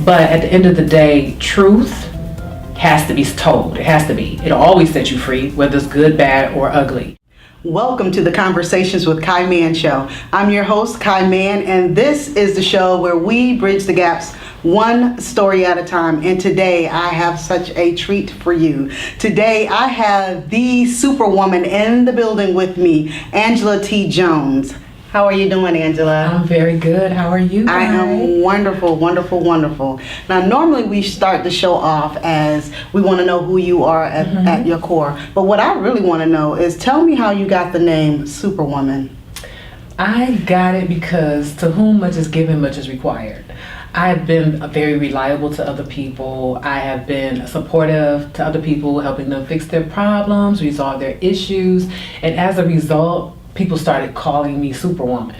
But at the end of the day, truth has to be told. It has to be. It'll always set you free, whether it's good, bad, or ugly. Welcome to the Conversations with Kai Mann show. I'm your host, Kai Mann, and this is the show where we bridge the gaps one story at a time. And today I have such a treat for you. Today I have the superwoman in the building with me, Angela T. Jones. How are you doing, Angela? I'm very good. How are you guys? I am wonderful, wonderful, wonderful. Now, normally we start the show off as we want to know who you are at your core. But what I really want to know is, tell me how you got the name Superwoman. I got it because to whom much is given, much is required. I have been very reliable to other people. I have been supportive to other people, helping them fix their problems, resolve their issues. And as a result, people started calling me Superwoman.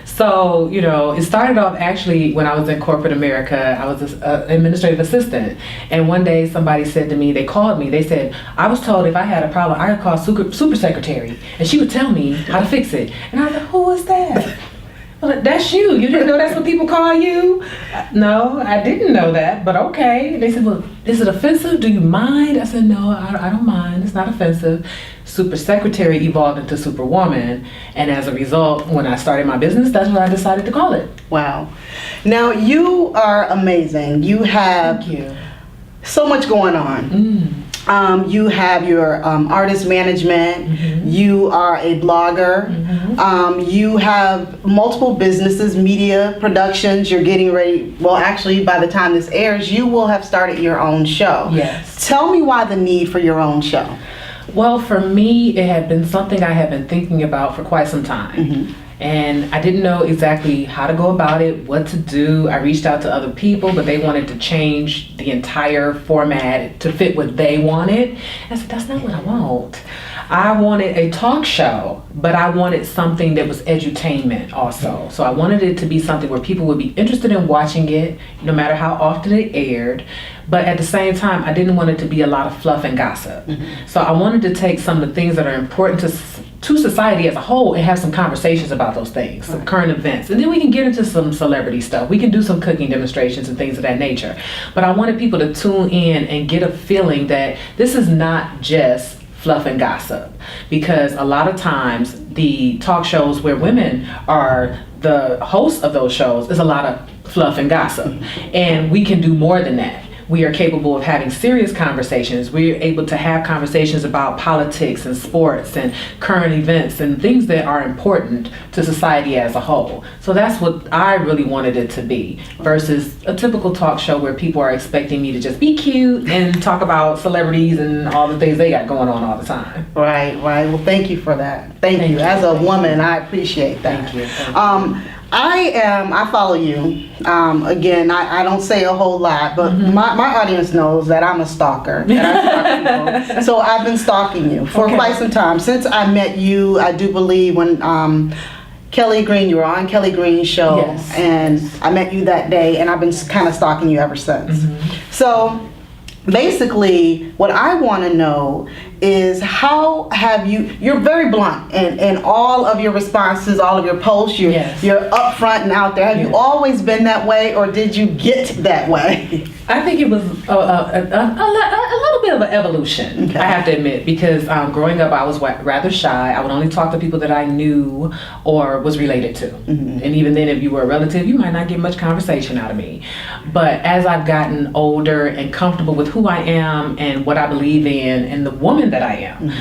So, it started off actually when I was in corporate America. I was an administrative assistant. And one day somebody said to me, they called me, they said, I was told if I had a problem, I could call super secretary and she would tell me how to fix it. And I was like, who is that? Well, that's you. You didn't know that's what people call you? No, I didn't know that, but okay. They said, well, is it offensive? Do you mind? I said, no, I don't mind. It's not offensive. Super secretary evolved into Superwoman, and as a result, when I started my business, that's what I decided to call it. Wow. Now, you are amazing. You have so much going on. You have your artist management. You are a blogger. You have multiple businesses, media productions. You're getting ready. Well, actually, by the time this airs, you will have started your own show. Yes. Tell me why the need for your own show. Well, for me, it had been something I had been thinking about for quite some time. And I didn't know exactly how to go about it, what to do. I reached out to other people, but they wanted to change the entire format to fit what they wanted. I said, that's not what I want. I wanted a talk show, but I wanted something that was edutainment also. So I wanted it to be something where people would be interested in watching it, no matter how often it aired. But at the same time, I didn't want it to be a lot of fluff and gossip. So I wanted to take some of the things that are important to society as a whole and have some conversations about those things, some current events. And then we can get into some celebrity stuff. We can do some cooking demonstrations and things of that nature. But I wanted people to tune in and get a feeling that this is not just fluff and gossip. Because a lot of times the talk shows where women are the hosts of those shows is a lot of fluff and gossip. And we can do more than that. We are capable of having serious conversations. We're able to have conversations about politics and sports and current events and things that are important to society as a whole. So that's what I really wanted it to be, versus a typical talk show where people are expecting me to just be cute and talk about celebrities and all the things they got going on all the time. Right. Well, thank you for that. Thank you. As a woman, I appreciate that. Thank you. I follow you. Again, I don't say a whole lot, but my audience knows that I'm a stalker. That I stalk people. So I've been stalking you for quite some time. Since I met you, I do believe when Kelly Green, you were on Kelly Green's show, and I met you that day, and I've been kind of stalking you ever since. So basically, what I want to know is, how have you're very blunt in all of your responses, all of your posts, you're upfront and out there. Have you always been that way, or did you get that way? I think it was a little bit of an evolution, I have to admit, because growing up I was rather shy. I would only talk to people that I knew or was related to. And even then, if you were a relative, you might not get much conversation out of me. But as I've gotten older and comfortable with who I am and what I believe in and the woman that I am,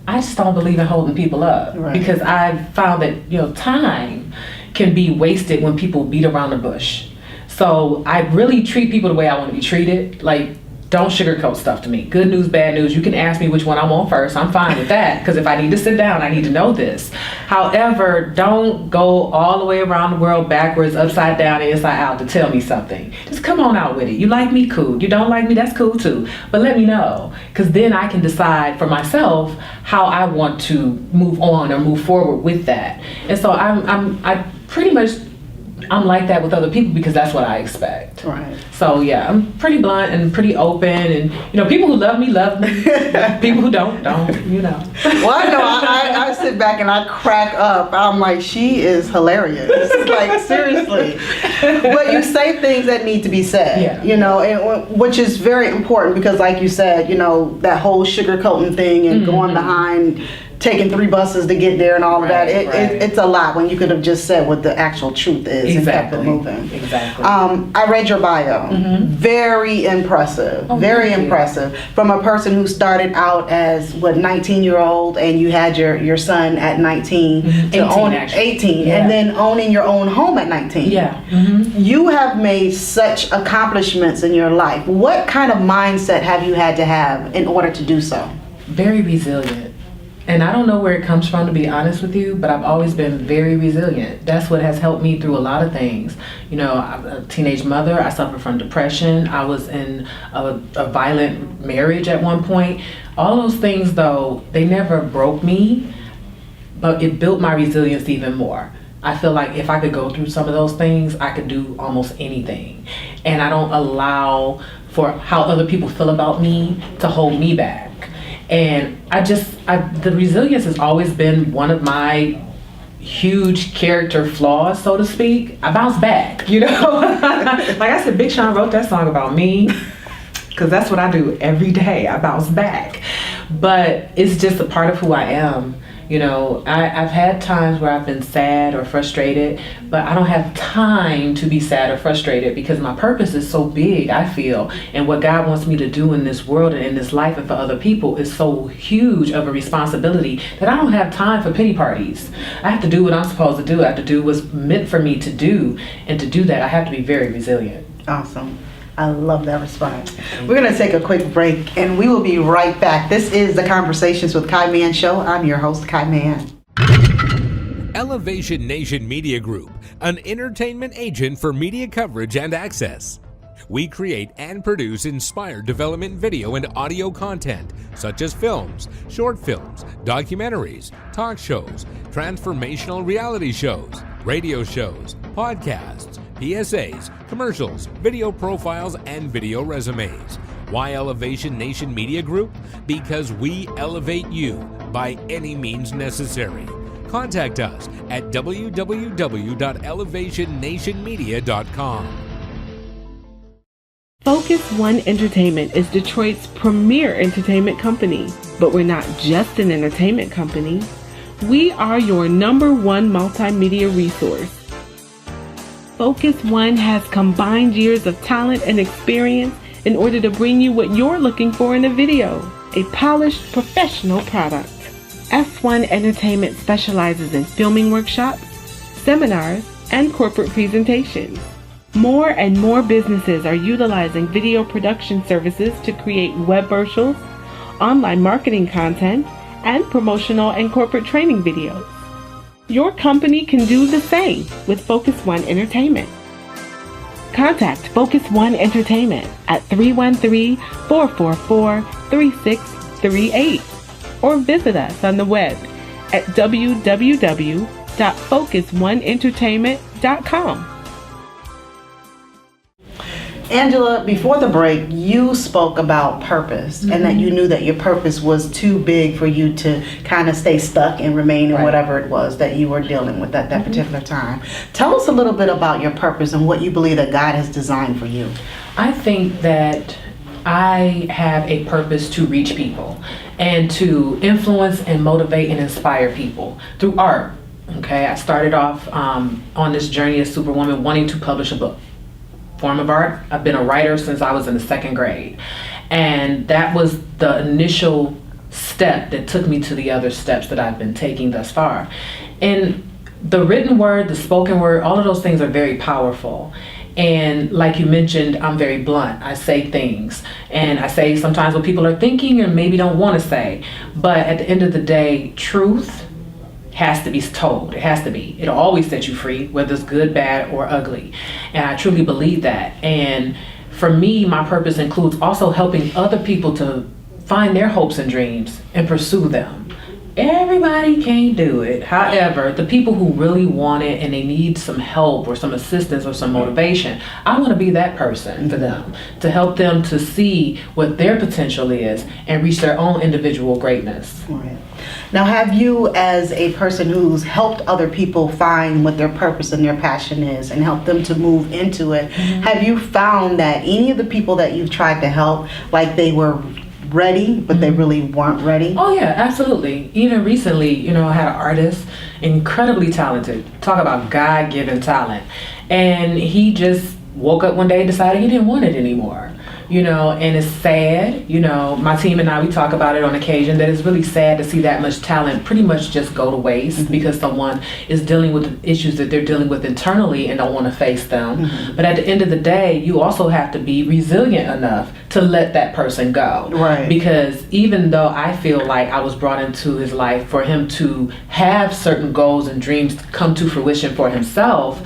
I just don't believe in holding people up, because I've found that time can be wasted when people beat around the bush. So I really treat people the way I want to be treated. Like, don't sugarcoat stuff to me. Good news, bad news. You can ask me which one I want first. I'm fine with that, because if I need to sit down, I need to know this. However, don't go all the way around the world backwards, upside down, and inside out to tell me something. Just come on out with it. You like me, cool. You don't like me, that's cool too. But let me know, because then I can decide for myself how I want to move on or move forward with that. And so I pretty much I'm like that with other people because that's what I expect. Right. So yeah, I'm pretty blunt and pretty open, and people who love me, people who don't. Well, I know I sit back and I crack up. I'm like, she is hilarious. Like, seriously. But you say things that need to be said, and which is very important because, like you said, that whole sugarcoating thing and going behind, taking 3 buses to get there and all of that. It's a lot when you could have just said what the actual truth is and kept it moving. Exactly. I read your bio. Very impressive. Very impressive. From a person who started out as 19-year-old, and you had your son at 19 to 18, and then owning your own home at 19. Yeah. You have made such accomplishments in your life. What kind of mindset have you had to have in order to do so? Very resilient. And I don't know where it comes from, to be honest with you, but I've always been very resilient. That's what has helped me through a lot of things. I'm a teenage mother. I suffer from depression. I was in a violent marriage at one point. All those things, though, they never broke me, but it built my resilience even more. I feel like if I could go through some of those things, I could do almost anything. And I don't allow for how other people feel about me to hold me back. And the resilience has always been one of my huge character flaws, so to speak. I bounce back, Like I said, Big Sean wrote that song about me, because that's what I do every day. I bounce back. But it's just a part of who I am. I've had times where I've been sad or frustrated, but I don't have time to be sad or frustrated because my purpose is so big, I feel, and what God wants me to do in this world and in this life and for other people is so huge of a responsibility that I don't have time for pity parties. I have to do what I'm supposed to do. I have to do what's meant for me to do, and to do that, I have to be very resilient. Awesome. I love that response. We're going to take a quick break, and we will be right back. This is the Conversations with Kai Mann show. I'm your host, Kai Mann. Elevation Nation Media Group, an entertainment agent for media coverage and access. We create and produce inspired development video and audio content, such as films, short films, documentaries, talk shows, transformational reality shows, radio shows, podcasts, PSAs, commercials, video profiles, and video resumes. Why Elevation Nation Media Group? Because we elevate you by any means necessary. Contact us at www.elevationnationmedia.com. Focus One Entertainment is Detroit's premier entertainment company, but we're not just an entertainment company. We are your #1 multimedia resource. Focus One has combined years of talent and experience in order to bring you what you're looking for in a video, a polished professional product. F1 Entertainment specializes in filming workshops, seminars, and corporate presentations. More and more businesses are utilizing video production services to create web virtuals, online marketing content, and promotional and corporate training videos. Your company can do the same with Focus One Entertainment. Contact Focus One Entertainment at 313-444-3638 or visit us on the web at www.focusoneentertainment.com. Angela, before the break, you spoke about purpose and that you knew that your purpose was too big for you to kind of stay stuck and remain in whatever it was that you were dealing with at that particular time. Tell us a little bit about your purpose and what you believe that God has designed for you. I think that I have a purpose to reach people and to influence and motivate and inspire people through art. Okay, I started off on this journey as Superwoman wanting to publish a book. Form of art. I've been a writer since I was in the 2nd grade, and that was the initial step that took me to the other steps that I've been taking thus far. And the written word, the spoken word, all of those things are very powerful. And like you mentioned, I'm very blunt. I say things, and I say sometimes what people are thinking or maybe don't want to say, but at the end of the day, truth has to be told. It has to be. It'll always set you free, whether it's good, bad, or ugly. And I truly believe that. And for me, my purpose includes also helping other people to find their hopes and dreams and pursue them. everybody can't do it. However, the people who really want it and they need some help or some assistance or some motivation, I want to be that person for them, to help them to see what their potential is and reach their own individual greatness. Right. Now, have you, as a person who's helped other people find what their purpose and their passion is and help them to move into it, have you found that any of the people that you've tried to help, like they were ready, but they really weren't ready? Oh yeah, absolutely. Even recently, I had an artist, incredibly talented. Talk about God-given talent. And he just woke up one day and decided he didn't want it anymore. And it's sad, my team and I, we talk about it on occasion, that it's really sad to see that much talent pretty much just go to waste because someone is dealing with the issues that they're dealing with internally and don't want to face them. But at the end of the day, you also have to be resilient enough to let that person go. Right. Because even though I feel like I was brought into his life for him to have certain goals and dreams come to fruition for himself,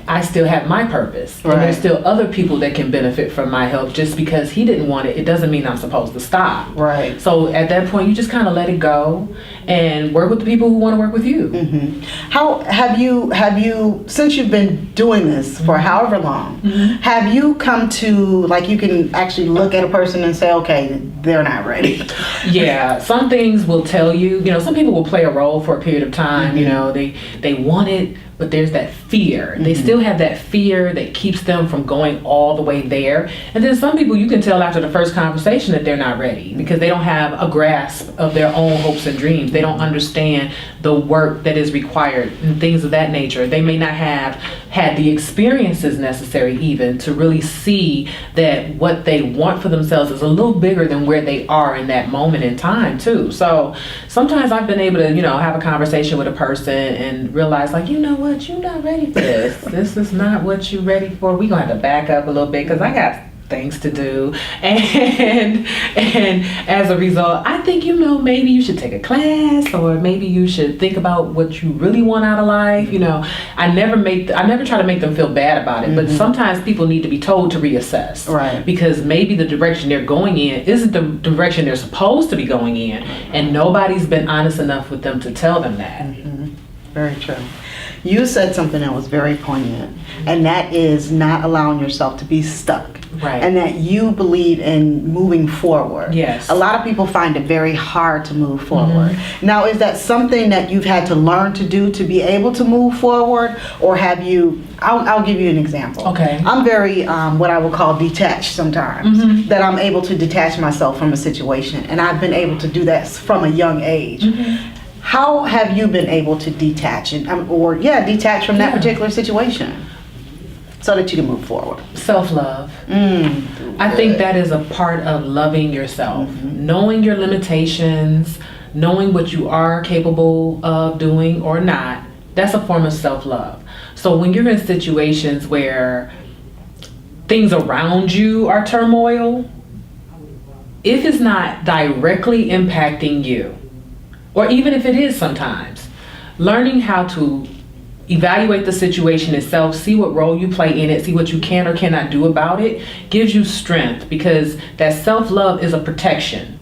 I still have my purpose. Right. And there's still other people that can benefit from my help. Just because he didn't want it, it doesn't mean I'm supposed to stop. Right. So at that point, you just kind of let it go and work with the people who want to work with you. How have you, since you've been doing this for however long, have you come to, like, you can actually look at a person and say, okay, they're not ready? Yeah, some things will tell you, some people will play a role for a period of time, they want it, but there's that fear. They still have that fear that keeps them from going all the way there. And then some people, you can tell after the first conversation that they're not ready because they don't have a grasp of their own hopes and dreams. They don't understand the work that is required and things of that nature. They may not have had the experiences necessary even to really see that what they want for themselves is a little bigger than where they are in that moment in time too. So sometimes I've been able to, have a conversation with a person and realize, like, you know what, you're not ready for this. This is not what you're ready for. We're going to have to back up a little bit because I got things to do. And as a result, I think, maybe you should take a class, or maybe you should think about what you really want out of life. I never try to make them feel bad about it, but sometimes people need to be told to reassess. Right. Because maybe the direction they're going in isn't the direction they're supposed to be going in, and nobody's been honest enough with them to tell them that. Very true. You said something that was very poignant, and that is not allowing yourself to be stuck. Right. And that you believe in moving forward. Yes. A lot of people find it very hard to move forward. Now, is that something that you've had to learn to do to be able to move forward, or have you? I'll give you an example. Okay. I'm very what I would call detached sometimes. That I'm able to detach myself from a situation, and I've been able to do that from a young age. How have you been able to detach detach from that particular situation so that you can move forward? Self-love. I think that is a part of loving yourself. Knowing your limitations, knowing what you are capable of doing or not, that's a form of self-love. So when you're in situations where things around you are turmoil, if it's not directly impacting you, or even if it is sometimes, learning how to evaluate the situation itself, see what role you play in it, see what you can or cannot do about it, gives you strength, because that self-love is a protection.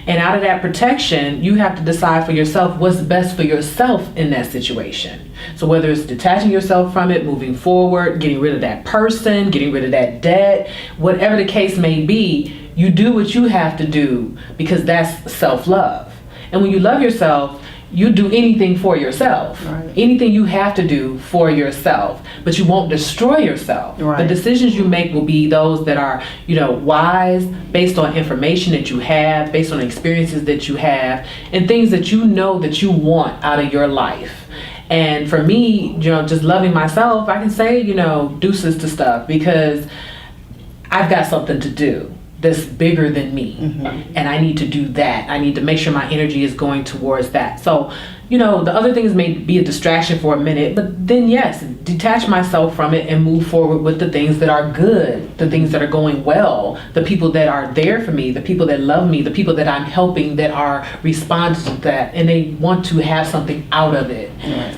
And out of that protection, you have to decide for yourself what's best for yourself in that situation. So whether it's detaching yourself from it, moving forward, getting rid of that person, getting rid of that debt, whatever the case may be, you do what you have to do, because that's self-love. And when you love yourself, you do anything for yourself. Right. Anything you have to do for yourself, but you won't destroy yourself. Right. The decisions you make will be those that are, wise, based on information that you have, based on experiences that you have, and things that you know that you want out of your life. And for me, just loving myself, I can say, deuces to stuff, because I've got something to do that's bigger than me. And I need to do that. I need to make sure my energy is going towards that. So, the other things may be a distraction for a minute, but then yes, detach myself from it and move forward with the things that are good, the things that are going well, the people that are there for me, the people that love me, the people that I'm helping that are responding to that, and they want to have something out of it.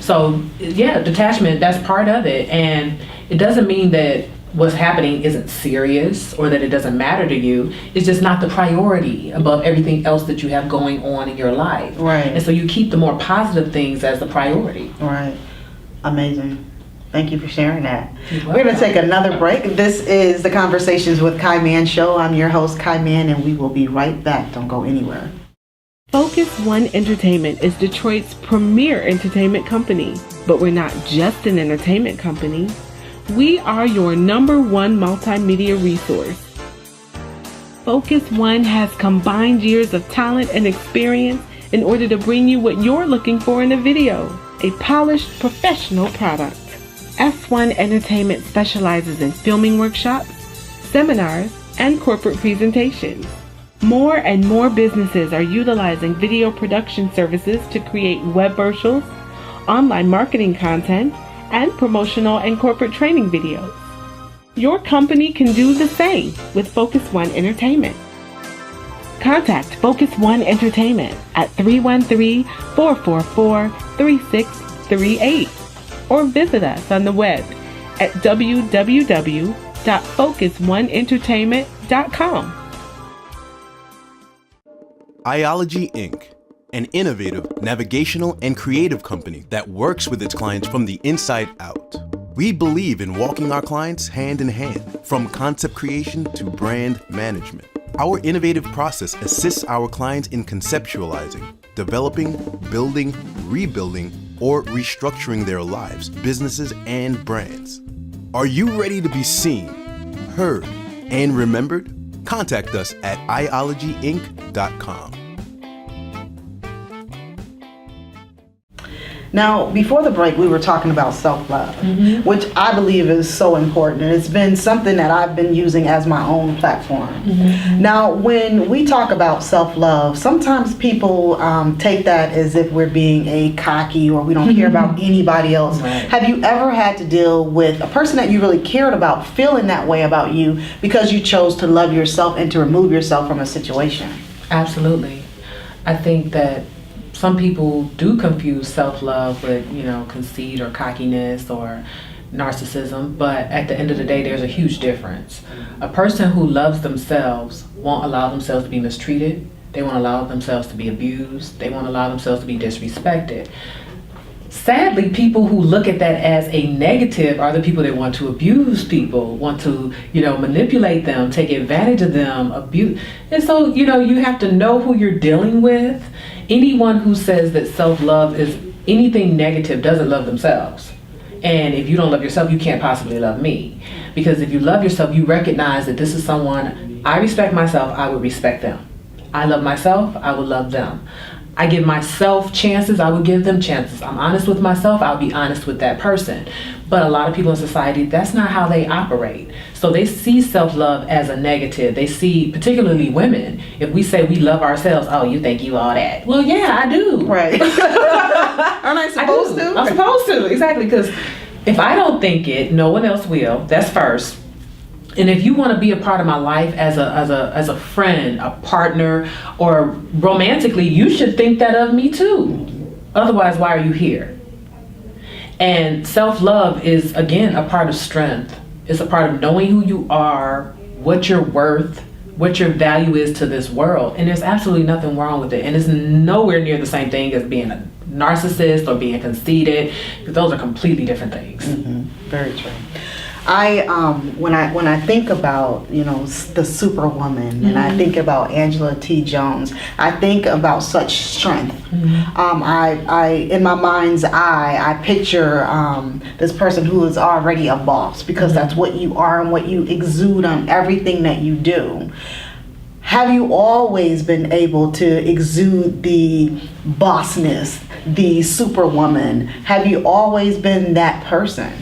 So yeah, detachment, that's part of it. And it doesn't mean that what's happening isn't serious or that it doesn't matter to you. It's just not the priority above everything else that you have going on in your life. Right. And so you keep the more positive things as the priority. Right. Amazing. Thank you for sharing that. You're We're going to welcome. take another break. This is the Conversations with Kai Mann show. I'm your host, Kai Mann, and we will be right back. Don't go anywhere. Focus One Entertainment is Detroit's premier entertainment company, but we're not just an entertainment company. We are your number one multimedia resource. Focus One has combined years of talent and experience in order to bring you what you're looking for in a video, a polished professional product. F1 Entertainment specializes in filming workshops, seminars, and corporate presentations. More and more businesses are utilizing video production services to create web virtuals, online marketing content, and promotional and corporate training videos. Your company can do the same with Focus One Entertainment. Contact Focus One Entertainment at 313-444-3638 or visit us on the web at www.focusoneentertainment.com. Iology Inc., an innovative, navigational, and creative company that works with its clients from the inside out. We believe in walking our clients hand in hand, from concept creation to brand management. Our innovative process assists our clients in conceptualizing, developing, building, rebuilding, or restructuring their lives, businesses, and brands. Are you ready to be seen, heard, and remembered? Contact us at iologyinc.com. Now, before the break, we were talking about self-love, which I believe is so important. And it's been something that I've been using as my own platform. Now, when we talk about self-love, sometimes people take that as if we're being a cocky or we don't care about anybody else. Right. Have you ever had to deal with a person that you really cared about feeling that way about you because you chose to love yourself and to remove yourself from a situation? Absolutely. I think that some people do confuse self-love with, conceit or cockiness or narcissism, but at the end of the day, there's a huge difference. A person who loves themselves won't allow themselves to be mistreated. They won't allow themselves to be abused. They won't allow themselves to be disrespected. Sadly, people who look at that as a negative are the people that want to abuse people, want to, manipulate them, take advantage of them, abuse. And so, you have to know who you're dealing with. Anyone who says that self-love is anything negative doesn't love themselves. And if you don't love yourself, you can't possibly love me. Because if you love yourself, you recognize that this is someone, I respect myself, I would respect them. I love myself, I would love them. I give myself chances, I would give them chances. I'm honest with myself, I'll be honest with that person. But a lot of people in society, that's not how they operate. So they see self-love as a negative. They see, particularly women, if we say we love ourselves, oh, you think you all that. Well, yeah, I do. Right. Aren't I supposed to? I'm supposed to, exactly. Because if I don't think it, no one else will. That's first. And if you want to be a part of my life as a friend, a partner, or romantically, you should think that of me too. Otherwise, why are you here? And self-love is, again, a part of strength. It's a part of knowing who you are, what you're worth, what your value is to this world. And there's absolutely nothing wrong with it. And it's nowhere near the same thing as being a narcissist or being conceited, because those are completely different things. Very true. When I think about the Superwoman and I think about Angela T. Jones, I think about such strength. I in my mind's eye, I picture this person who is already a boss, because that's what you are and what you exude on everything that you do. Have you always been able to exude the bossness, the Superwoman? Have you always been that person?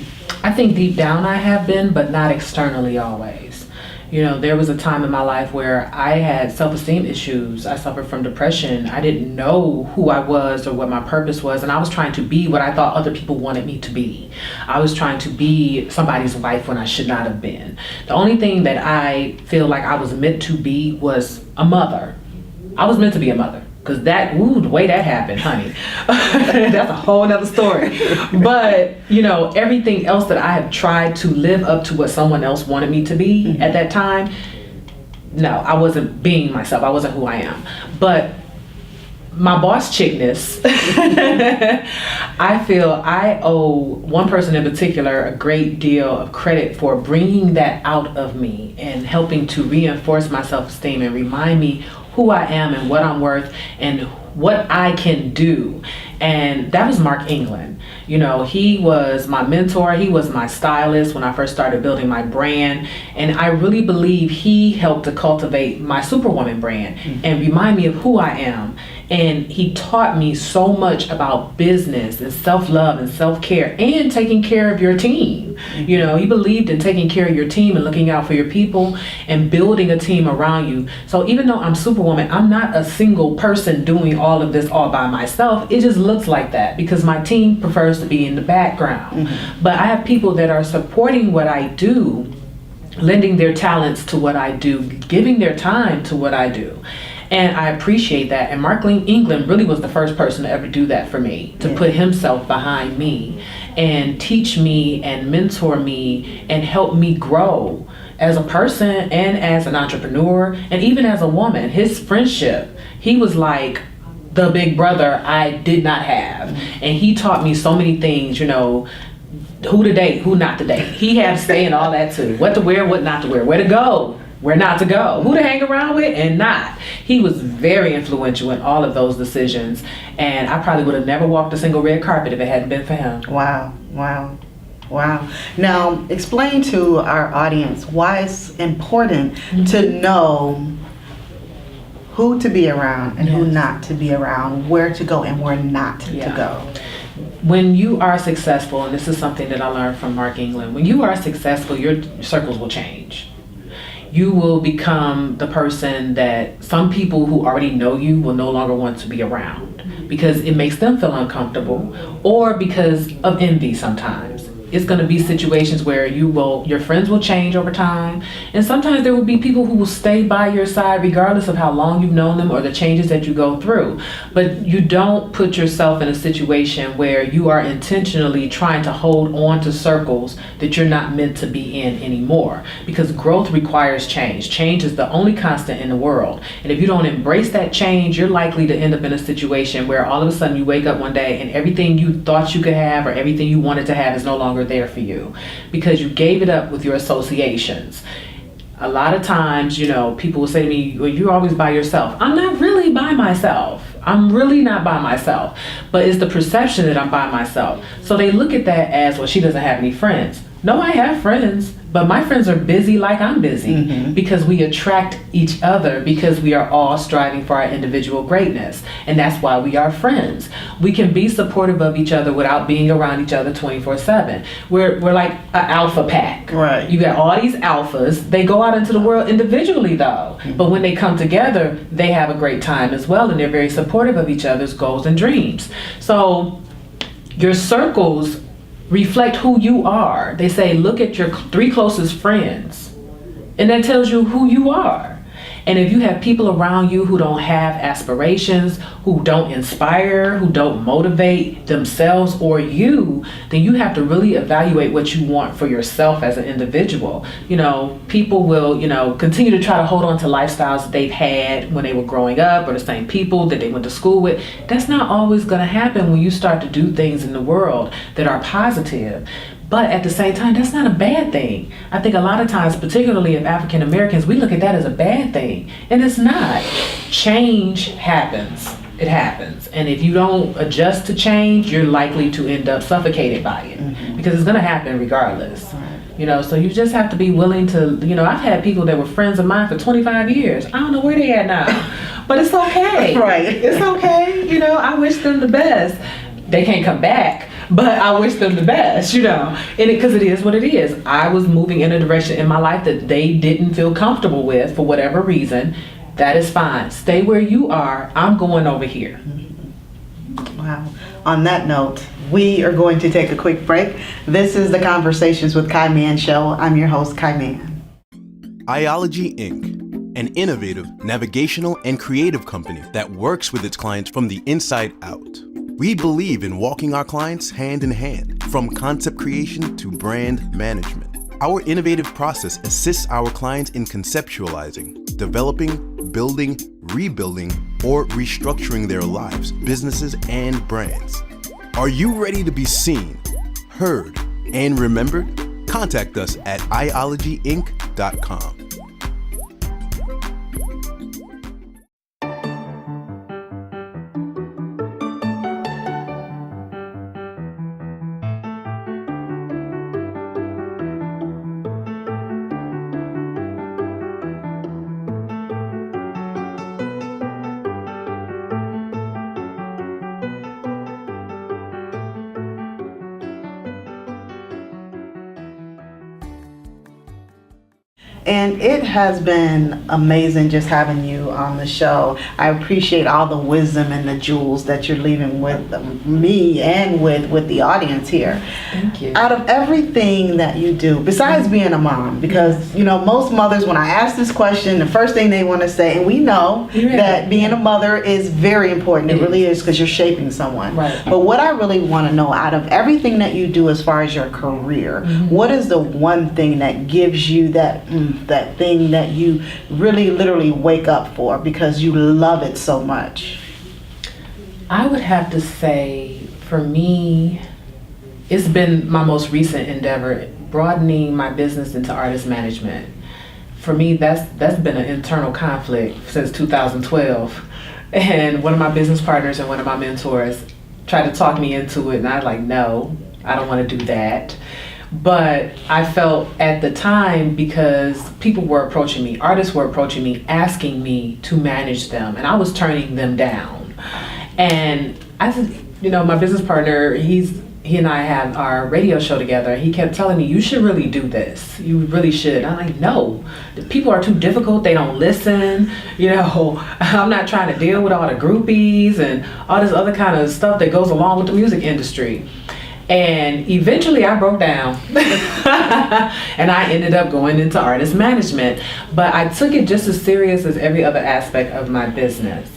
I think deep down I have been, but not externally always. There was a time in my life where I had self-esteem issues. I suffered from depression. I didn't know who I was or what my purpose was, and I was trying to be what I thought other people wanted me to be. I was trying to be somebody's wife when I should not have been. The only thing that I feel like I was meant to be was a mother. I was meant to be a mother. Because the way that happened, honey, that's a whole nother story. But, everything else that I have tried to live up to what someone else wanted me to be at that time, no, I wasn't being myself. I wasn't who I am. But my boss chickness, I feel I owe one person in particular a great deal of credit for bringing that out of me and helping to reinforce my self-esteem and remind me who I am and what I'm worth and what I can do. And that was Mark England. He was my mentor. He was my stylist when I first started building my brand. And I really believe he helped to cultivate my Superwoman brand and remind me of who I am. And he taught me so much about business and self-love and self-care and taking care of your team. He believed in taking care of your team and looking out for your people and building a team around you. So even though I'm Superwoman, I'm not a single person doing all of this all by myself. It just looks like that because my team prefers to be in the background. But I have people that are supporting what I do, lending their talents to what I do, giving their time to what I do. And I appreciate that. And Mark England really was the first person to ever do that for me, to put himself behind me and teach me and mentor me and help me grow as a person and as an entrepreneur and even as a woman. His friendship, he was like the big brother I did not have. And he taught me so many things, who to date, who not to date. He had to say and all that too. What to wear, what not to wear, where to go, where not to go, who to hang around with and not. He was very influential in all of those decisions. And I probably would have never walked a single red carpet if it hadn't been for him. Wow. Now, explain to our audience why it's important to know who to be around and who not to be around, where to go and where not to go. When you are successful, and this is something that I learned from Mark England, when you are successful, your circles will change. You will become the person that some people who already know you will no longer want to be around because it makes them feel uncomfortable or because of envy sometimes. It's going to be situations where your friends will change over time. And sometimes there will be people who will stay by your side regardless of how long you've known them or the changes that you go through. But you don't put yourself in a situation where you are intentionally trying to hold on to circles that you're not meant to be in anymore. Because growth requires change. Change is the only constant in the world. And if you don't embrace that change, you're likely to end up in a situation where all of a sudden you wake up one day and everything you thought you could have or everything you wanted to have is no longer there for you because you gave it up with your associations. A lot of times, people will say to me, well, you're always by yourself. I'm not really by myself. I'm really not by myself, but it's the perception that I'm by myself. So they look at that as, well, she doesn't have any friends. No, I have friends, but my friends are busy like I'm busy because we attract each other because we are all striving for our individual greatness. And that's why we are friends. We can be supportive of each other without being around each other 24/7. We're like an alpha pack. Right. You got all these alphas. They go out into the world individually though. But when they come together, they have a great time as well and they're very supportive of each other's goals and dreams. So your circles reflect who you are. They say, look at your 3 closest friends. And that tells you who you are. And if you have people around you who don't have aspirations, who don't inspire, who don't motivate themselves or you, then you have to really evaluate what you want for yourself as an individual. People will, continue to try to hold on to lifestyles that they've had when they were growing up or the same people that they went to school with. That's not always going to happen when you start to do things in the world that are positive. But at the same time, that's not a bad thing. I think a lot of times, particularly of African Americans, we look at that as a bad thing. And it's not. Change happens. It happens. And if you don't adjust to change, you're likely to end up suffocated by it. Because it's going to happen regardless. So you just have to be willing to, I've had people that were friends of mine for 25 years. I don't know where they at now. But it's okay. Right. It's okay. I wish them the best. They can't come back. But I wish them the best, and because it is what it is. I was moving in a direction in my life that they didn't feel comfortable with for whatever reason. That is fine. Stay where you are. I'm going over here. Wow. On that note, we are going to take a quick break. This is the Conversations with Kai Mann show. I'm your host, Kai Mann. Iology Inc., an innovative navigational and creative company that works with its clients from the inside out. We believe in walking our clients hand in hand, from concept creation to brand management. Our innovative process assists our clients in conceptualizing, developing, building, rebuilding, or restructuring their lives, businesses, and brands. Are you ready to be seen, heard, and remembered? Contact us at iologyinc.com. And it has been amazing just having you on the show. I appreciate all the wisdom and the jewels that you're leaving with me and with the audience here. Thank you. Out of everything that you do, besides being a mom, because you know most mothers, when I ask this question, the first thing they want to say, and we know that being a mother is very important. It really is, because you're shaping someone. Right. But what I really want to know, out of everything that you do as far as your career, what is the one thing that gives you that thing that you really literally wake up for because you love it so much? I would have to say, for me, it's been my most recent endeavor, broadening my business into artist management. For me, that's been an internal conflict since 2012. And one of my business partners and one of my mentors tried to talk me into it, and I was like, no, I don't want to do that. But I felt at the time, because people were approaching me, artists were approaching me, asking me to manage them, and I was turning them down. And I said, you know, my business partner, he and I have our radio show together. He kept telling me, you should really do this. You really should. I'm like, no, the people are too difficult. They don't listen. You know, I'm not trying to deal with all the groupies and all this other kind of stuff that goes along with the music industry. And eventually I broke down and I ended up going into artist management. But I took it just as serious as every other aspect of my business.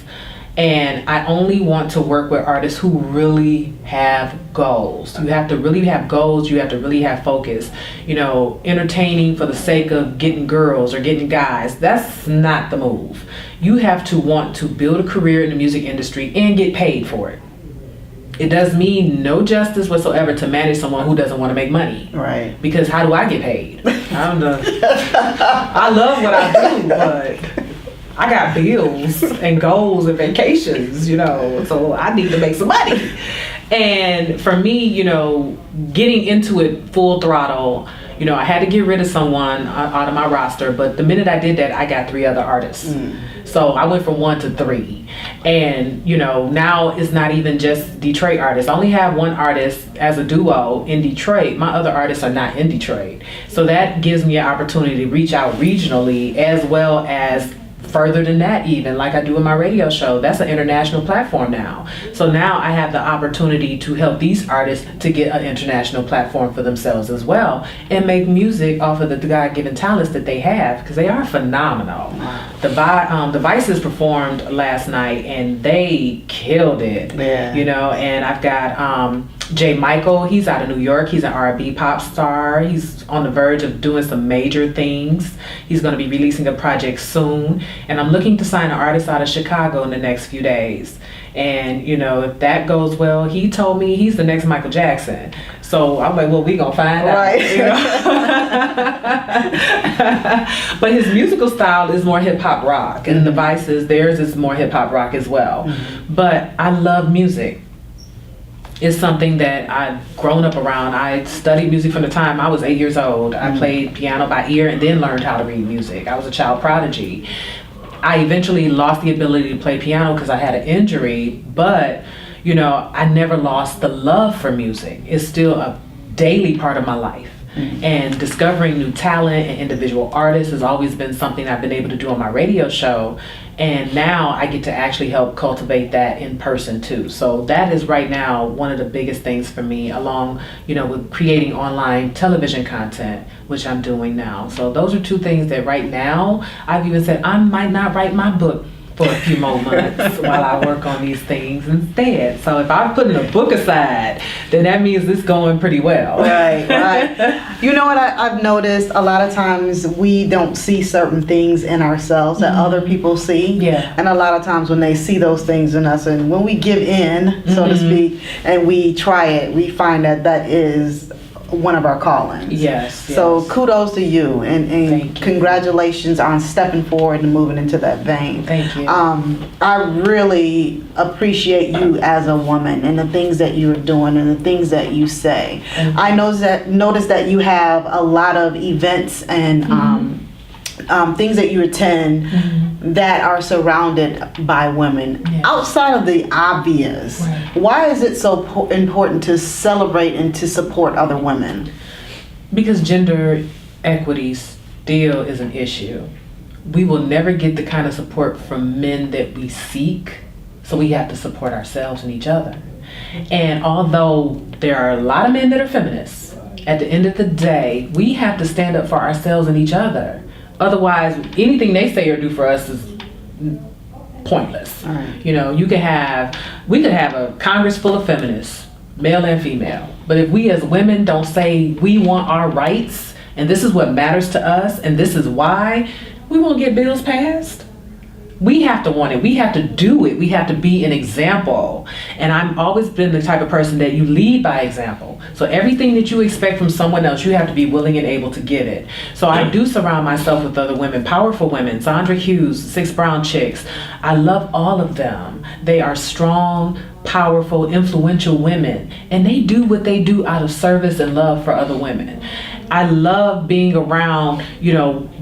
And I only want to work with artists who really have goals. You have to really have goals. You have to really have focus. You know, entertaining for the sake of getting girls or getting guys, that's not the move. You have to want to build a career in the music industry and get paid for it. It does me no justice whatsoever to manage someone who doesn't want to make money. Right. Because how do I get paid? I don't know. I love what I do, but I got bills and goals and vacations, you know, so I need to make some money. And for me, you know, getting into it full throttle, you know, I had to get rid of someone out of my roster, but the minute I did that, I got 3 other artists. So I went from 1 to 3. And, you know, now it's not even just Detroit artists. I only have 1 artist as a duo in Detroit. My other artists are not in Detroit. So that gives me an opportunity to reach out regionally, as well as further than that, even like I do in my radio show. That's an international platform now. So now I have the opportunity to help these artists to get an international platform for themselves as well, and make music off of the God-given talents that they have, because they are phenomenal. Wow. The Vices performed last night and they killed it. Yeah. You know, and I've got J. Michael, he's out of New York. He's an R&B pop star. He's on the verge of doing some major things. He's going to be releasing a project soon. And I'm looking to sign an artist out of Chicago in the next few days. And, you know, if that goes well, he told me he's the next Michael Jackson. So I'm like, well, we going to find out. You know? But his musical style is more hip-hop rock. And the Vices, theirs is more hip-hop rock as well. But I love music. It's something that I've grown up around. I studied music from the time I was 8 years old. I played piano by ear and then learned how to read music. I was a child prodigy. I eventually lost the ability to play piano because I had an injury, but you know, I never lost the love for music. It's still a daily part of my life. And discovering new talent and individual artists has always been something I've been able to do on my radio show. And now I get to actually help cultivate that in person too. So that is right now one of the biggest things for me, along, with creating online television content, which I'm doing now. So those are two things that right now, I've even said I might not write my book for a few more months while I work on these things instead. So if I'm putting a book aside, then that means it's going pretty well. Right. You know what I've noticed? A lot of times we don't see certain things in ourselves that other people see. Yeah. And a lot of times when they see those things in us, and when we give in, so to speak, and we try it, we find that is one of our callings. Yes. So kudos to you, and Thank you. Congratulations on stepping forward and moving into that vein. Thank you. I really appreciate you as a woman and the things that you're doing and the things that you say. I noticed that you have a lot of events and things that you attend that are surrounded by women. Yes. Outside of the obvious, Right. why is it so important to celebrate and to support other women? Because gender equity still is an issue. We will never get the kind of support from men that we seek, so we have to support ourselves and each other. And although there are a lot of men that are feminists, at the end of the day, we have to stand up for ourselves and each other. Otherwise, anything they say or do for us is pointless. Right. We could have a Congress full of feminists, male and female. But if we as women don't say we want our rights, and this is what matters to us, and this is why, we won't get bills passed. We have to want it. We have to do it. We have to be an example. And I've always been the type of person that you lead by example. So everything that you expect from someone else, you have to be willing and able to give it. So I do surround myself with other women, powerful women, Sandra Hughes, 6 Brown Chicks. I love all of them. They are strong, powerful, influential women. And they do what they do out of service and love for other women. I love being around,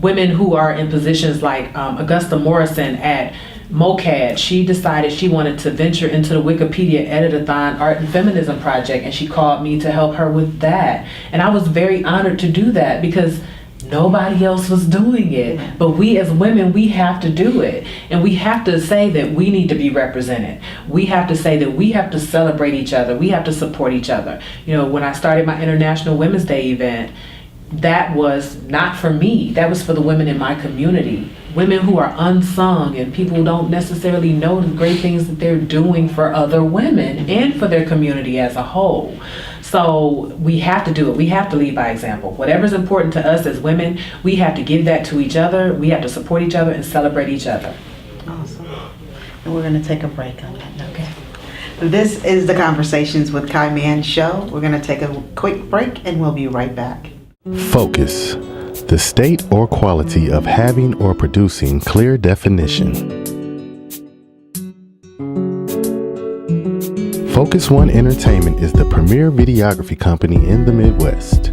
women who are in positions like Augusta Morrison at MOCAD. She decided she wanted to venture into the Wikipedia Editathon Art and Feminism Project, and she called me to help her with that. And I was very honored to do that because nobody else was doing it. But we as women, we have to do it. And we have to say that we need to be represented. We have to say that we have to celebrate each other. We have to support each other. When I started my International Women's Day event, that was not for me. That was for the women in my community. Women who are unsung and people don't necessarily know the great things that they're doing for other women and for their community as a whole. So we have to do it. We have to lead by example. Whatever's important to us as women, we have to give that to each other. We have to support each other and celebrate each other. Awesome. And we're going to take a break on that note. Okay. This is the Conversations with Kai Mann show. We're going to take a quick break and we'll be right back. Focus, the state or quality of having or producing clear definition. Focus One Entertainment is the premier videography company in the Midwest.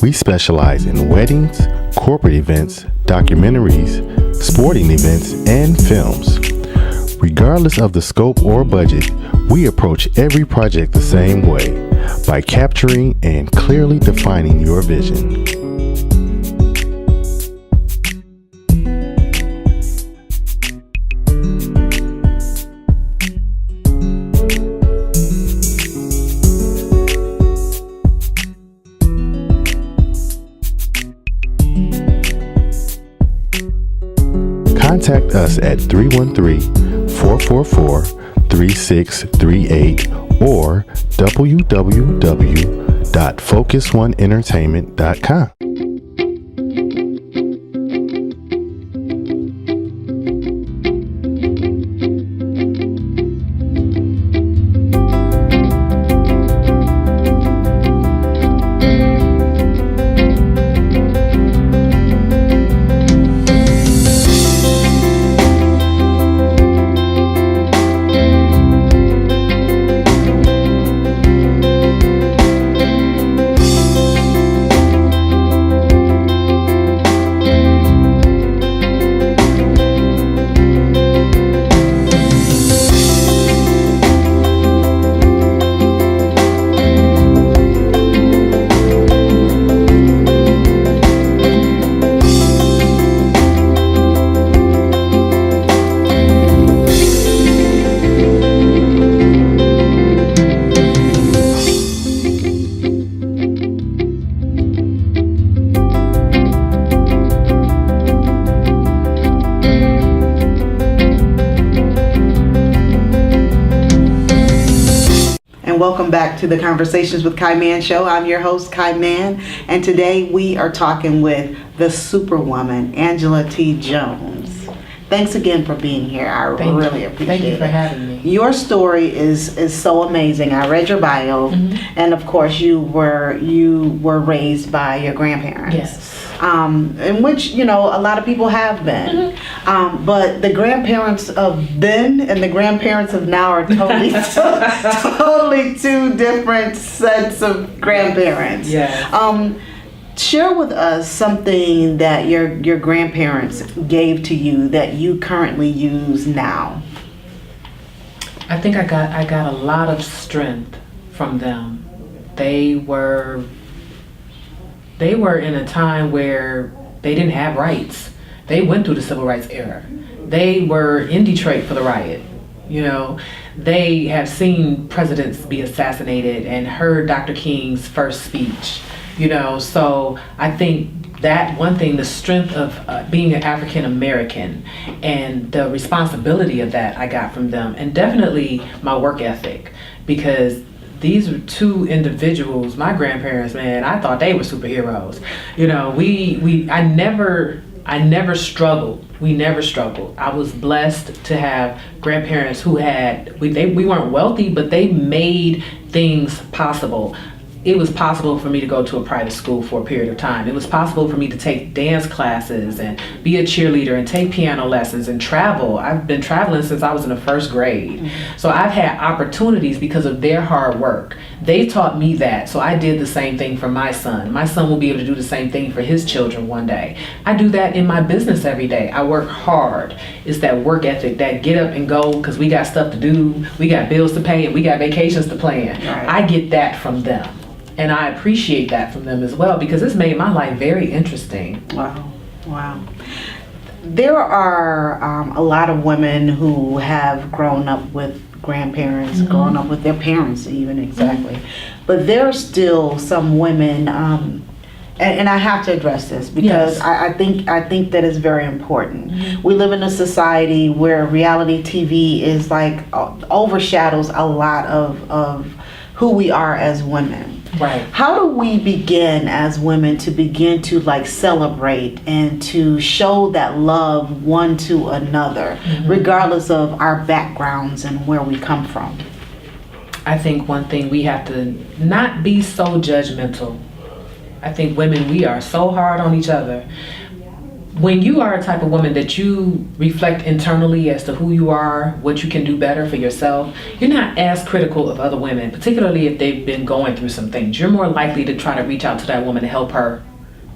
We specialize in weddings, corporate events, documentaries, sporting events, and films. Regardless of the scope or budget, we approach every project the same way, by capturing and clearly defining your vision. Contact us at 313-444-3638 or www.focusoneentertainment.com. welcome back to the Conversations with Kai Mann show. I'm your host, Kai Mann, and today we are talking with the superwoman, Angela T. Jones. Thanks again for being here. I really appreciate it. Thank you for having me. Your story is so amazing. I read your bio, and of course you were raised by your grandparents. Yes. In which, a lot of people have been. But the grandparents of then and the grandparents of now are totally, totally two different sets of grandparents. Yes. Share with us something that your grandparents gave to you that you currently use now. I think I got a lot of strength from them. They were in a time where they didn't have rights. They went through the civil rights era. They were in Detroit for the riot. They have seen presidents be assassinated and heard Dr. King's first speech. So I think that one thing, the strength of being an African American and the responsibility of that I got from them, and definitely my work ethic, because these were two individuals, my grandparents, man, I thought they were superheroes. I never struggled. We never struggled. I was blessed to have grandparents who we weren't wealthy, but they made things possible. It was possible for me to go to a private school for a period of time. It was possible for me to take dance classes and be a cheerleader and take piano lessons and travel. I've been traveling since I was in the first grade. So I've had opportunities because of their hard work. They taught me that, so I did the same thing for my son. My son will be able to do the same thing for his children one day. I do that in my business every day. I work hard. It's that work ethic, that get up and go because we got stuff to do, we got bills to pay, and we got vacations to plan. Right. I get that from them. And I appreciate that from them as well because it's made my life very interesting. Wow. There are a lot of women who have grown up with grandparents, grown up with their parents even, exactly. But there are still some women, and I have to address this because yes. I think that is very important. We live in a society where reality TV is like overshadows a lot of who we are as women. Right. How do we begin as women to begin to celebrate and to show that love one to another, regardless of our backgrounds and where we come from? I think one thing, we have to not be so judgmental. I think women, we are so hard on each other. When you are a type of woman that you reflect internally as to who you are, what you can do better for yourself, you're not as critical of other women, particularly if they've been going through some things. You're more likely to try to reach out to that woman to help her,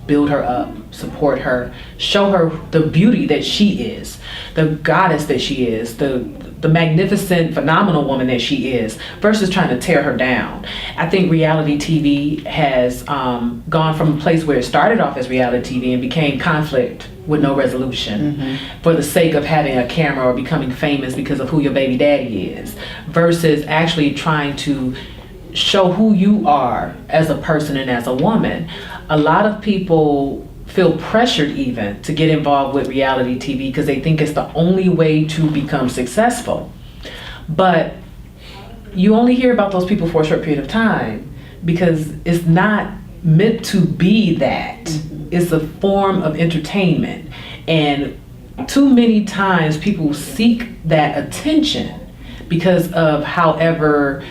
build her up, support her, show her the beauty that she is, the goddess that she is, the magnificent, phenomenal woman that she is, versus trying to tear her down. I think reality TV has gone from a place where it started off as reality TV and became conflict with no resolution for the sake of having a camera or becoming famous because of who your baby daddy is, versus actually trying to show who you are as a person and as a woman. A lot of people feel pressured even to get involved with reality TV because they think it's the only way to become successful. But you only hear about those people for a short period of time because it's not meant to be that. It's a form of entertainment. And too many times people seek that attention because of however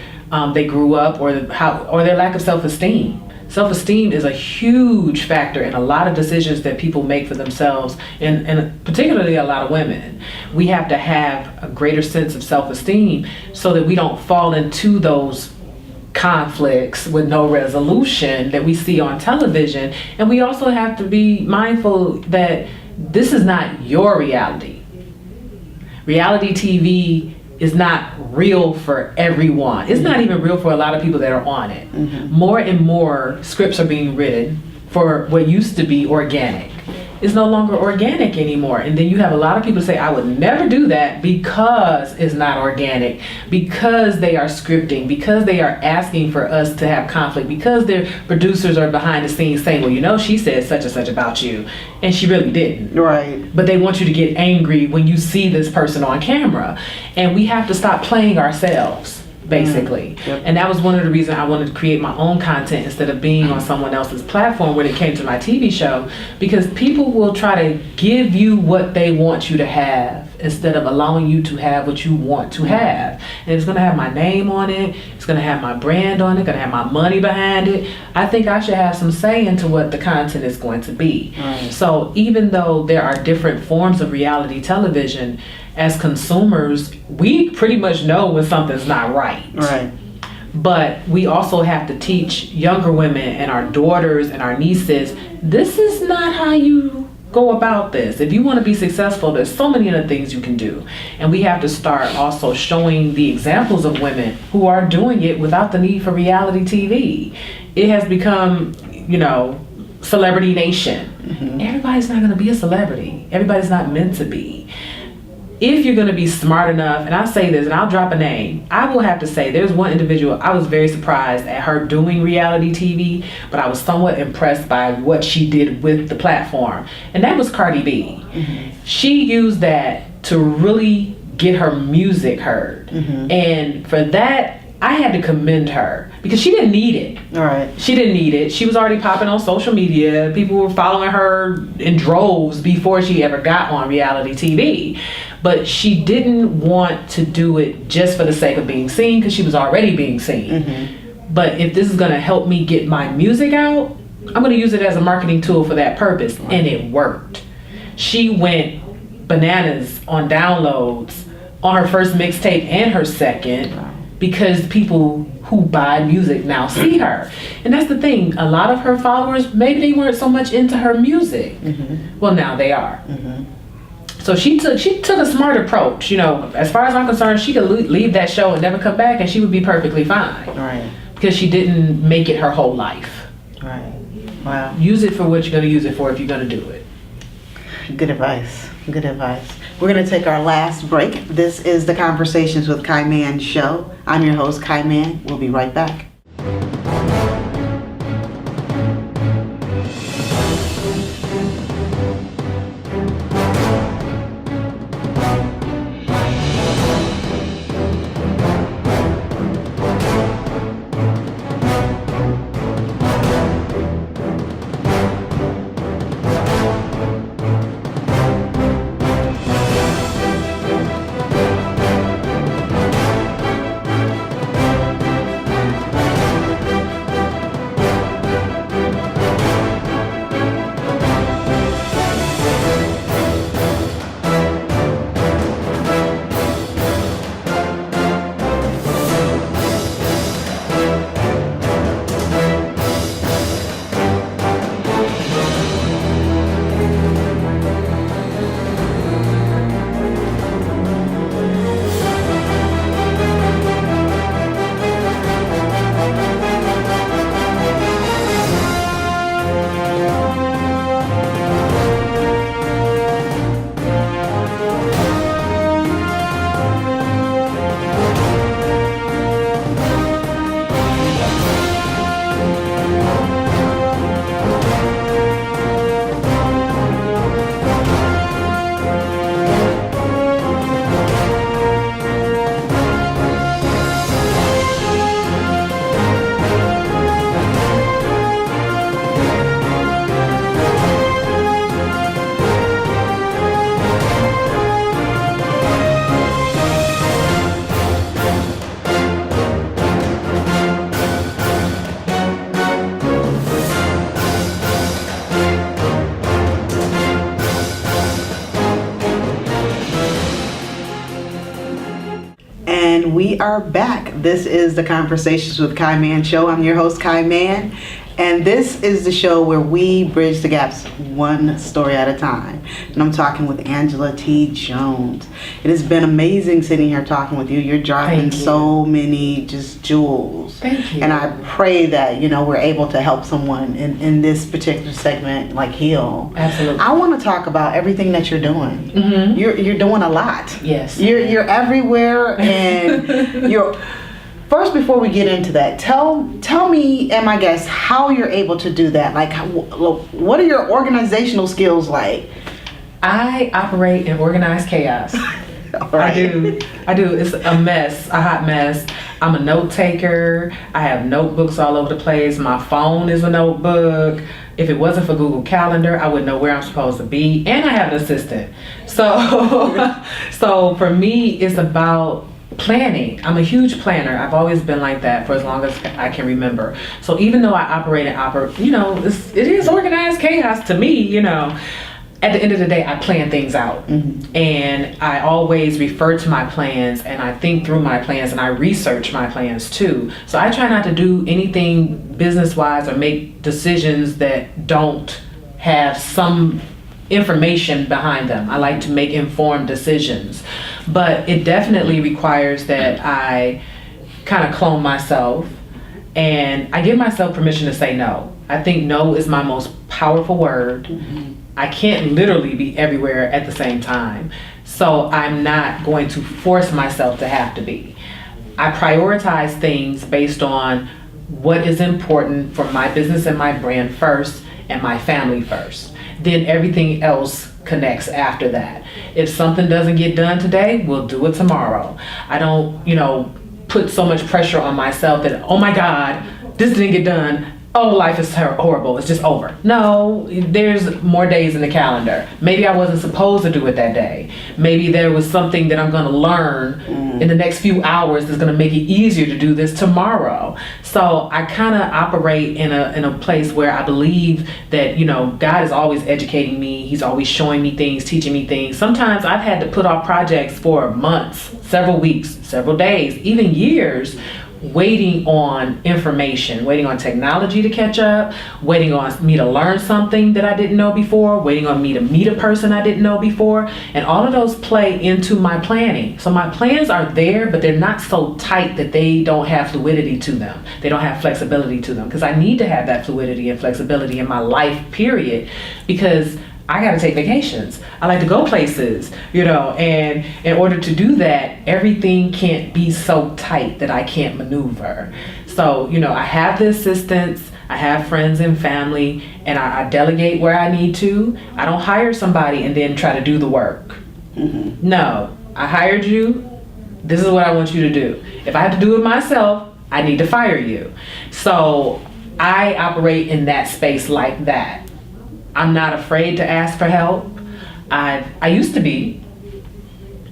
they grew up or their lack of self-esteem. Self-esteem is a huge factor in a lot of decisions that people make for themselves, and particularly a lot of women. We have to have a greater sense of self-esteem so that we don't fall into those conflicts with no resolution that we see on television. And we also have to be mindful that this is not your reality. Reality TV is not real for everyone. It's not even real for a lot of people that are on it. More and more scripts are being written for what used to be organic. It's no longer organic anymore. And then you have a lot of people say, I would never do that because it's not organic, because they are scripting, because they are asking for us to have conflict, because their producers are behind the scenes saying, well, she said such and such about you, and she really didn't. Right. But they want you to get angry when you see this person on camera. And we have to stop playing ourselves. basically. And that was one of the reasons I wanted to create my own content instead of being on someone else's platform when it came to my TV show, because people will try to give you what they want you to have instead of allowing you to have what you want to have. And it's going to have my name on it, it's going to have my brand on it, going to have my money behind it. I think I should have some say into what the content is going to be. So even though there are different forms of reality television, as consumers, we pretty much know when something's not right. But we also have to teach younger women and our daughters and our nieces, this is not how you go about this. If you want to be successful, there's so many other things you can do. And we have to start also showing the examples of women who are doing it without the need for reality TV. It has become, celebrity nation. Everybody's not going to be a celebrity. Everybody's not meant to be. If you're going to be smart enough, and I'll say this, and I'll drop a name, I will have to say there's one individual, I was very surprised at her doing reality TV, but I was somewhat impressed by what she did with the platform, and that was Cardi B. She used that to really get her music heard, and for that, I had to commend her because she didn't need it. She didn't need it. She was already popping on social media. People were following her in droves before she ever got on reality TV. But she didn't want to do it just for the sake of being seen, because she was already being seen. But if this is going to help me get my music out, I'm going to use it as a marketing tool for that purpose. And it worked. She went bananas on downloads on her first mixtape and her second, because people who buy music now see her. And that's the thing, a lot of her followers, maybe they weren't so much into her music. Well, now they are. So she took a smart approach. As far as I'm concerned, she could leave that show and never come back, and she would be perfectly fine. Because she didn't make it her whole life. Wow. Use it for what you're going to use it for if you're going to do it. Good advice. We're going to take our last break. This is the Conversations with Kai Mann show. I'm your host, Kai Mann. We'll be right back. We are back. This is the Conversations with Kai Mann show. I'm your host, Kai Mann, and this is the show where we bridge the gaps one story at a time. And I'm talking with Angela T. Jones. It has been amazing sitting here talking with you. You're dropping so many just jewels. Thank you. And I pray that, we're able to help someone in this particular segment, like heal. Absolutely. I want to talk about everything that you're doing. Mm-hmm. You're doing a lot. Yes. You're everywhere, and you're. First, before we get into that, tell me and my guests how you're able to do that. Like, what are your organizational skills like? I operate in organized chaos. Right. I do. It's a mess, a hot mess. I'm a note taker. I have notebooks all over the place. My phone is a notebook. If it wasn't for Google Calendar, I wouldn't know where I'm supposed to be. And I have an assistant. So for me, it's about planning. I'm a huge planner. I've always been like that for as long as I can remember. So even though I operate, it is organized chaos to me, At the end of the day, I plan things out. And I always refer to my plans, and I think through my plans, and I research my plans too. So I try not to do anything business-wise or make decisions that don't have some information behind them. I like to make informed decisions. But it definitely requires that I kind of clone myself, and I give myself permission to say no. I think no is my most powerful word. I can't literally be everywhere at the same time. So I'm not going to force myself to have to be. I prioritize things based on what is important for my business and my brand first, and my family first. Then everything else connects after that. If something doesn't get done today, we'll do it tomorrow. I don't, put so much pressure on myself that, oh my God, this didn't get done. Oh, life is horrible. It's just over. No, there's more days in the calendar. Maybe I wasn't supposed to do it that day. Maybe there was something that I'm going to learn in the next few hours that's going to make it easier to do this tomorrow. So I kind of operate in a place where I believe that, God is always educating me. He's always showing me things, teaching me things. Sometimes I've had to put off projects for months, several weeks, several days, even years, waiting on information, waiting on technology to catch up, waiting on me to learn something that I didn't know before, waiting on me to meet a person I didn't know before. And all of those play into my planning. So my plans are there, but they're not so tight that they don't have fluidity to them. They don't have flexibility to them, because I need to have that fluidity and flexibility in my life, period, because I got to take vacations. I like to go places, and in order to do that, everything can't be so tight that I can't maneuver. So, I have the assistants, I have friends and family, and I delegate where I need to. I don't hire somebody and then try to do the work. No, I hired you. This is what I want you to do. If I have to do it myself, I need to fire you. So I operate in that space like that. I'm not afraid to ask for help. I used to be.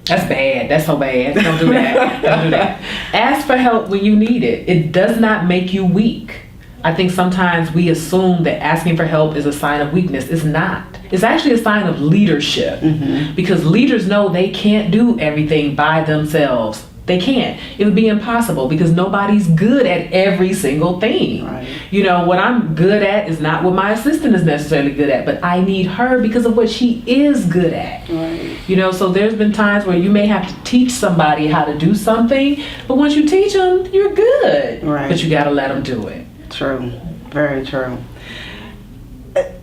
That's bad. That's so bad. Don't do that. Don't do that. Ask for help when you need it. It does not make you weak. I think sometimes we assume that asking for help is a sign of weakness. It's not. It's actually a sign of leadership, because leaders know they can't do everything by themselves. They can't. It would be impossible, because nobody's good at every single thing. Right. What I'm good at is not what my assistant is necessarily good at, but I need her because of what she is good at. Right. So there's been times where you may have to teach somebody how to do something, but once you teach them, you're good. Right. But you got to let them do it. True. Very true.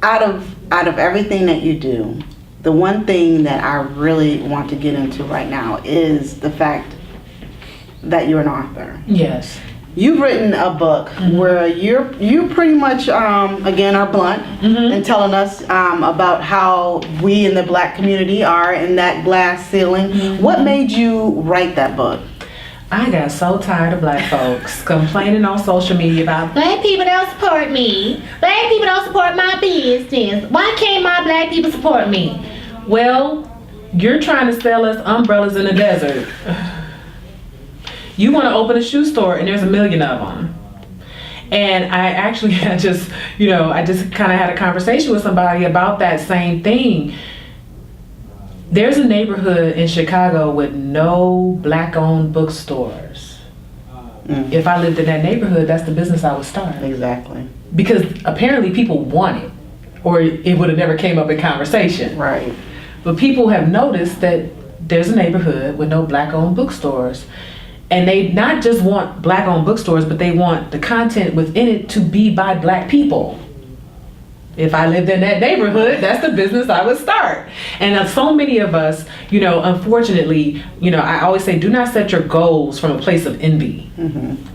Out of everything that you do, the one thing that I really want to get into right now is the fact that you're an author. Yes. You've written a book where you pretty much again are blunt in telling us about how we in the Black community are in that glass ceiling. What made you write that book? I got so tired of Black folks complaining on social media about Black people don't support me. Black people don't support my business. Why can't my Black people support me? Well, you're trying to sell us umbrellas in the desert. You want to open a shoe store and there's a million of them. And I just kind of had a conversation with somebody about that same thing. There's a neighborhood in Chicago with no Black-owned bookstores. If I lived in that neighborhood, that's the business I would start. Exactly. Because apparently people want it, or it would have never came up in conversation. Right. But people have noticed that there's a neighborhood with no Black-owned bookstores. And they not just want Black-owned bookstores, but they want the content within it to be by Black people. If I lived in that neighborhood, that's the business I would start. And so many of us, unfortunately, I always say, do not set your goals from a place of envy.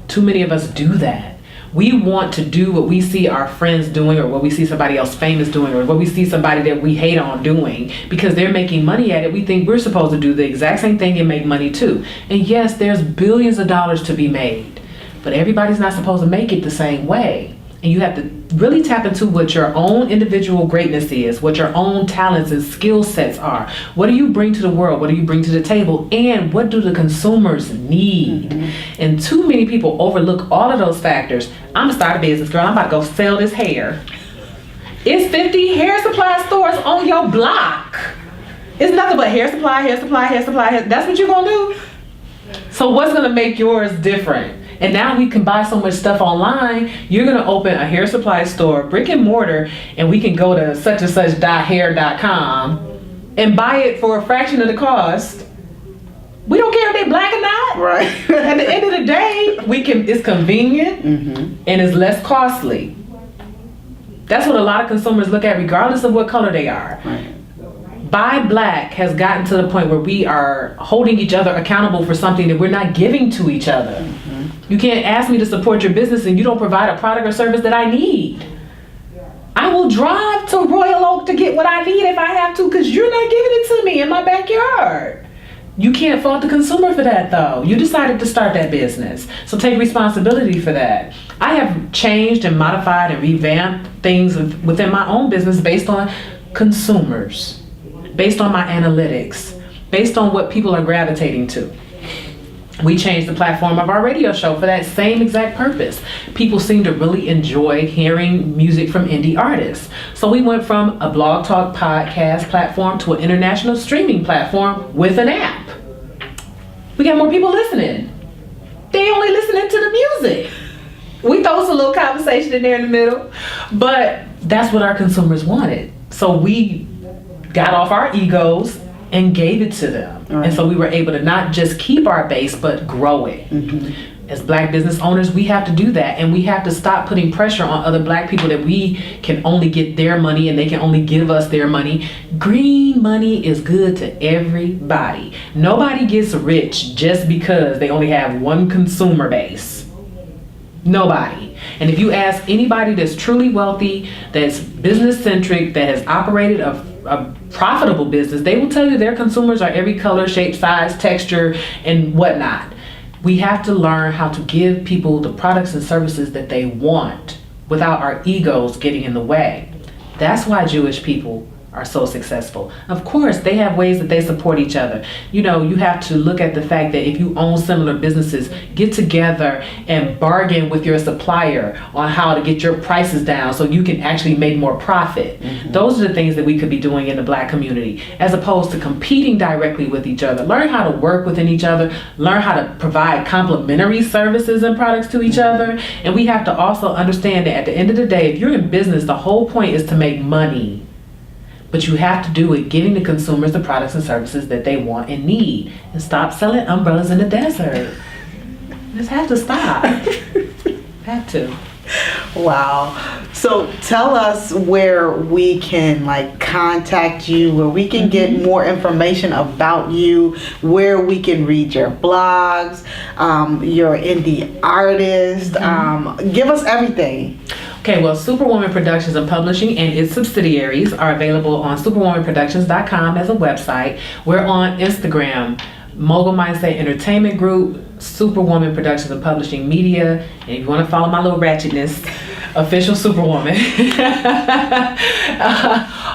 Too many of us do that. We want to do what we see our friends doing, or what we see somebody else famous doing, or what we see somebody that we hate on doing, because they're making money at it. We think we're supposed to do the exact same thing and make money too. And yes, there's billions of dollars to be made, but everybody's not supposed to make it the same way. And you have to really tap into what your own individual greatness is, what your own talents and skill sets are. What do you bring to the world? What do you bring to the table? And what do the consumers need? And too many people overlook all of those factors. I'm gonna start a business, girl. I'm about to go sell this hair. It's 50 hair supply stores on your block. It's nothing but hair supply, hair supply, hair supply. That's what you're gonna do? So what's gonna make yours different? And now we can buy so much stuff online. You're gonna open a hair supply store, brick and mortar, and we can go to such and such.hair.com and buy it for a fraction of the cost. We don't care if they're black or not. Right. At the end of the day, it's convenient and it's less costly. That's what a lot of consumers look at, regardless of what color they are. Right. Buy Black has gotten to the point where we are holding each other accountable for something that we're not giving to each other. You can't ask me to support your business and you don't provide a product or service that I need. I will drive to Royal Oak to get what I need if I have to, because you're not giving it to me in my backyard. You can't fault the consumer for that, though. You decided to start that business, so take responsibility for that. I have changed and modified and revamped things within my own business based on consumers, based on my analytics, based on what people are gravitating to. We changed the platform of our radio show for that same exact purpose. People seem to really enjoy hearing music from indie artists. So we went from a blog talk podcast platform to an international streaming platform with an app. We got more people listening. They only listening to the music. We throw some little conversation in there in the middle, but that's what our consumers wanted. So we got off our egos and gave it to them. Right. And so we were able to not just keep our base, but grow it. As Black business owners, we have to do that, and we have to stop putting pressure on other Black people that we can only get their money and they can only give us their money. Green money is good to everybody. Nobody gets rich just because they only have one consumer base. Nobody. And if you ask anybody that's truly wealthy, that's business centric, that has operated a profitable business, they will tell you their consumers are every color, shape, size, texture, and whatnot. We have to learn how to give people the products and services that they want without our egos getting in the way. That's why Jewish people are so successful. Of course, they have ways that they support each other. You know, you have to look at the fact that if you own similar businesses, get together and bargain with your supplier on how to get your prices down so you can actually make more profit. Those are the things that we could be doing in the Black community, as opposed to competing directly with each other. Learn how to work within each other, learn how to provide complementary services and products to each other. And we have to also understand that at the end of the day, if you're in business, the whole point is to make money. But you have to do it giving the consumers the products and services that they want and need. And stop selling umbrellas in the desert. Just have to stop. Have to. Wow. So tell us where we can contact you, where we can get more information about you, where we can read your blogs, your indie artist. Give us everything. Okay, well, Superwoman Productions and Publishing and its subsidiaries are available on superwomanproductions.com as a website. We're on Instagram, Mogul Mindset Entertainment Group, Superwoman Productions and Publishing Media. And if you want to follow my little ratchetness, Official Superwoman.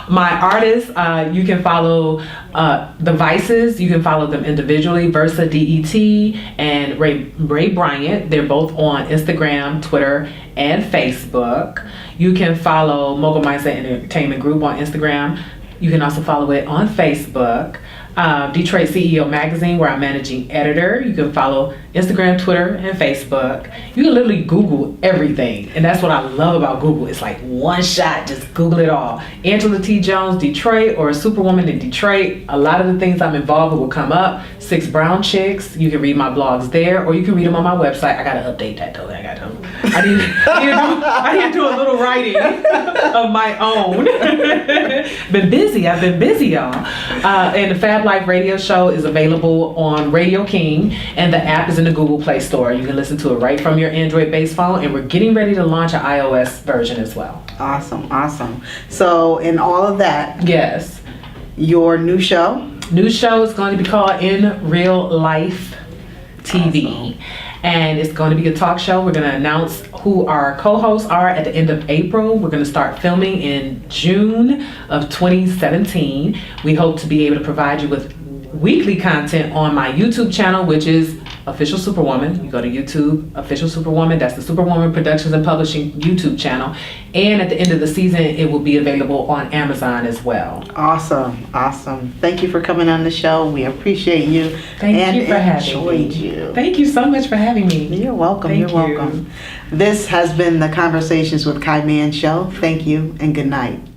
My artists, you can follow the Vices. You can follow them individually, Versa DET and Ray Bryant. They're both on Instagram, Twitter, and Facebook. You can follow Mogul Mindset Entertainment Group on Instagram. You can also follow it on Facebook. Detroit CEO Magazine, where I'm managing editor. You can follow Instagram, Twitter, and Facebook. You can literally Google everything, and that's what I love about Google. It's like one shot, just Google it all. Angela T. Jones, Detroit, or Superwoman in Detroit. A lot of the things I'm involved with will come up. 6 Brown Chicks. You can read my blogs there, or you can read them on my website. I gotta update that though. I need to do a little writing of my own. I've been busy, y'all. And the Fab Life radio show is available on Radio King, and the app is in the Google Play Store. You can listen to it right from your Android-based phone, and we're getting ready to launch an iOS version as well. Awesome. So in all of that, Yes. your new show? New show is going to be called In Real Life TV. And it's going to be a talk show. We're going to announce who our co-hosts are at the end of April. We're going to start filming in June of 2017. We hope to be able to provide you with weekly content on my YouTube channel, which is Official Superwoman. You go to YouTube, Official Superwoman. That's the Superwoman Productions and Publishing YouTube channel. And at the end of the season, it will be available on Amazon as well. Awesome. Thank you for coming on the show. We appreciate you. Thank you for having me. Enjoyed you. Thank you so much for having me. You're welcome. Thank You're welcome. This has been the Conversations with Kai Mann show. Thank you and good night.